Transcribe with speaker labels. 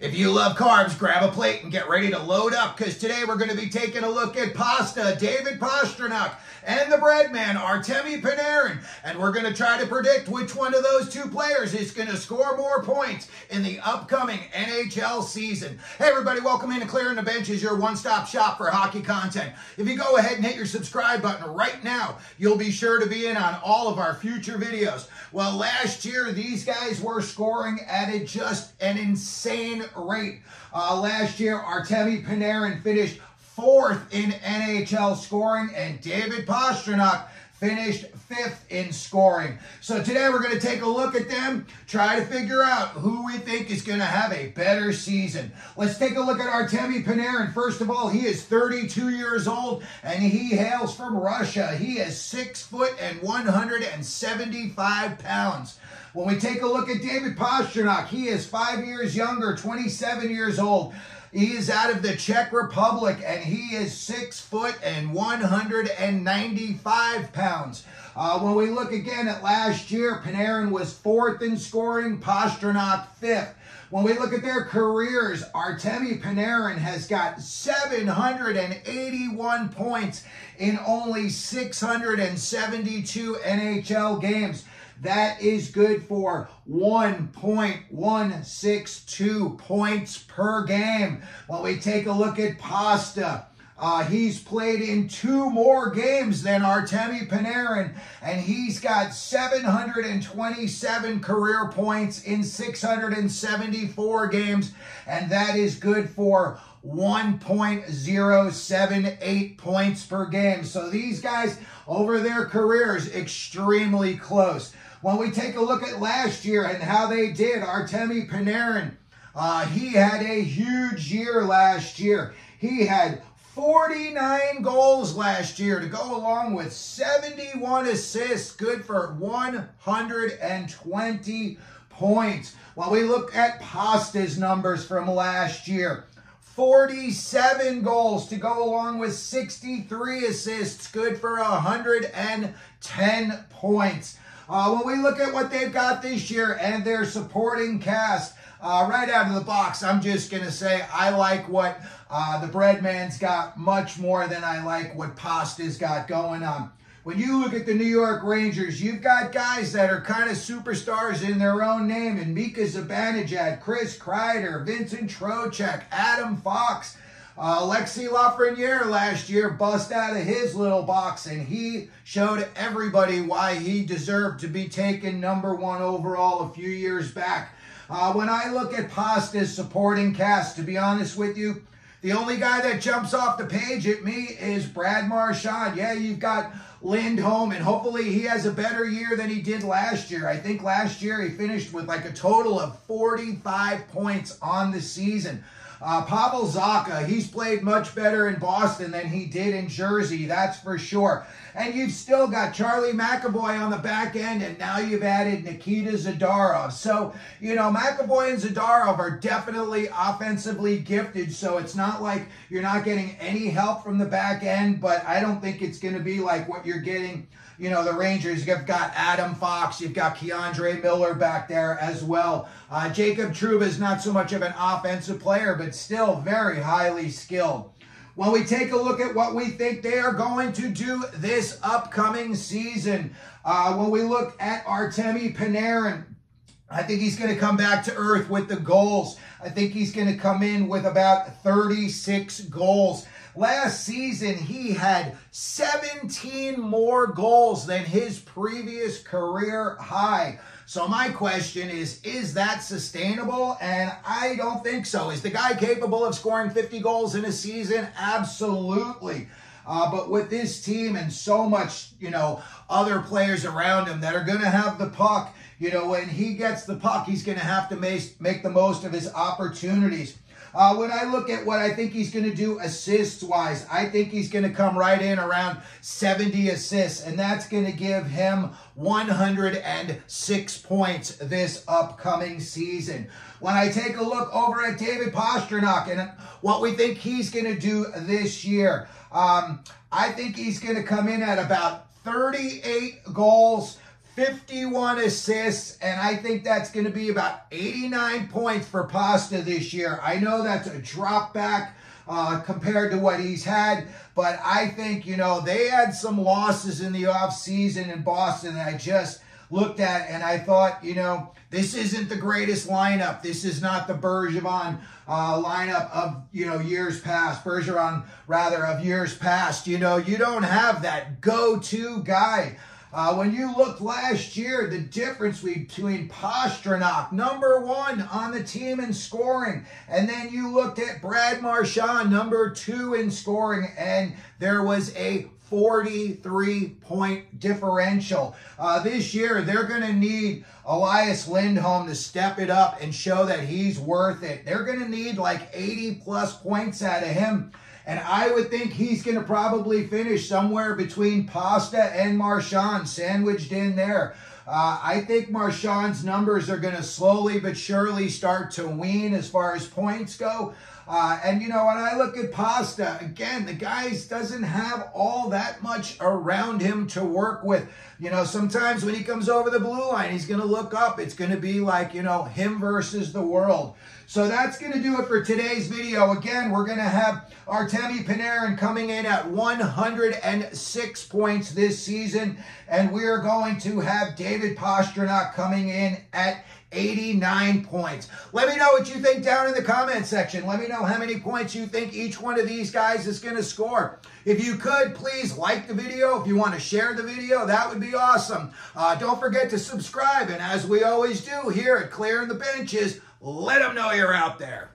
Speaker 1: If you love carbs, grab a plate and get ready to load up, because today we're going to be taking a look at Pasta, David Pastrnak, and the Breadman, Artemi Panarin, and we're going to try to predict which one of those two players is going to score more points in the upcoming NHL season. Hey everybody, welcome in to Clearing the Bench, is your one-stop shop for hockey content. If you go ahead and hit your subscribe button right now, you'll be sure to be in on all of our future videos. Well, last year, these guys were scoring at just an insane rate. Last year, Artemi Panarin finished 4th in NHL scoring, and David Pastrnak finished 5th in scoring. So today we're going to take a look at them, try to figure out who we think is going to have a better season. Let's take a look at Artemi Panarin. First of all, he is 32 years old, and he hails from Russia. He is 6 foot and 175 pounds. When we take a look at David Pastrnak, he is 5 years younger, 27 years old. He is out of the Czech Republic, and he is 6 foot and 195 pounds. When we look again at last year, Panarin was 4th in scoring, Pastrnak 5th. When we look at their careers, Artemi Panarin has got 781 points in only 672 NHL games. That is good for 1.162 points per game. When we take a look at Pasta, he's played in 2 more games than Artemi Panarin, and he's got 727 career points in 674 games, and that is good for 1.078 points per game. So these guys, over their careers, extremely close. When we take a look at last year and how they did, Artemi Panarin, he had a huge year last year. He had 49 goals last year to go along with 71 assists, good for 120 points. When we look at Pasta's numbers from last year, 47 goals to go along with 63 assists, good for 110 points. When we look at what they've got this year and their supporting cast, right out of the box, I'm just going to say I like what the Breadman's got much more than I like what Pasta's got going on. When you look at the New York Rangers, you've got guys that are kind of superstars in their own name, and Mika Zibanejad, Chris Kreider, Vincent Trocheck, Adam Fox. Alexis Lafreniere last year bust out of his little box, and he showed everybody why he deserved to be taken #1 overall a few years back. When I look at Pasta's supporting cast, to be honest with you, the only guy that jumps off the page at me is Brad Marchand. Yeah, you've got Lindholm, and hopefully he has a better year than he did last year. I think last year he finished with like a total of 45 points on the season. Pavel Zacha, he's played much better in Boston than he did in Jersey, that's for sure. And you've still got Charlie McAvoy on the back end, and now you've added Nikita Zadorov. So, you know, McAvoy and Zadorov are definitely offensively gifted, so it's not like you're not getting any help from the back end, but I don't think it's going to be like what you're getting. You know, the Rangers, you've got Adam Fox, you've got Keandre Miller back there as well. Jacob Trouba is not so much of an offensive player, but still very highly skilled. When we take a look at what we think they are going to do this upcoming season, when we look at Artemi Panarin, I think he's going to come back to earth with the goals. I think he's going to come in with about 36 goals. Last season, he had 17 more goals than his previous career high. So my question is that sustainable? And I don't think so. Is the guy capable of scoring 50 goals in a season? Absolutely. But with this team and so much, you know, other players around him that are going to have the puck, you know, when he gets the puck, he's going to have to make the most of his opportunities. When I look at what I think he's going to do assists-wise, I think he's going to come right in around 70 assists, and that's going to give him 106 points this upcoming season. When I take a look over at David Pastrnak and what we think he's going to do this year, I think he's going to come in at about 38 goals, 51 assists, and I think that's going to be about 89 points for Pasta this year. I know that's a drop back compared to what he's had, but I think, you know, they had some losses in the offseason in Boston that I just looked at, and I thought, you know, this isn't the greatest lineup. This is not the Bergevin lineup of, you know, years past. Bergeron, rather, of years past. You know, you don't have that go-to guy. When you looked last year, the difference between Pastrnak, #1 on the team in scoring, and then you looked at Brad Marchand, #2 in scoring, and there was a 43-point differential. This year, they're going to need Elias Lindholm to step it up and show that he's worth it. They're going to need like 80-plus points out of him. And I would think he's going to probably finish somewhere between Pasta and Marchand, sandwiched in there. I think Marchand's numbers are going to slowly but surely start to wean as far as points go. And, you know, when I look at Pasta, again, the guy doesn't have all that much around him to work with. You know, sometimes when he comes over the blue line, he's going to look up. It's going to be like, you know, him versus the world. So that's going to do it for today's video. Again, we're going to have Artemi Panarin coming in at 106 points this season. And we're going to have David Pastrnak coming in at 89 points. Let me know what you think down in the comment section. Let me know how many points you think each one of these guys is going to score. If you could, please like the video. If you want to share the video, that would be awesome. Don't forget to subscribe. And as we always do here at Clearing the Benches, let them know you're out there.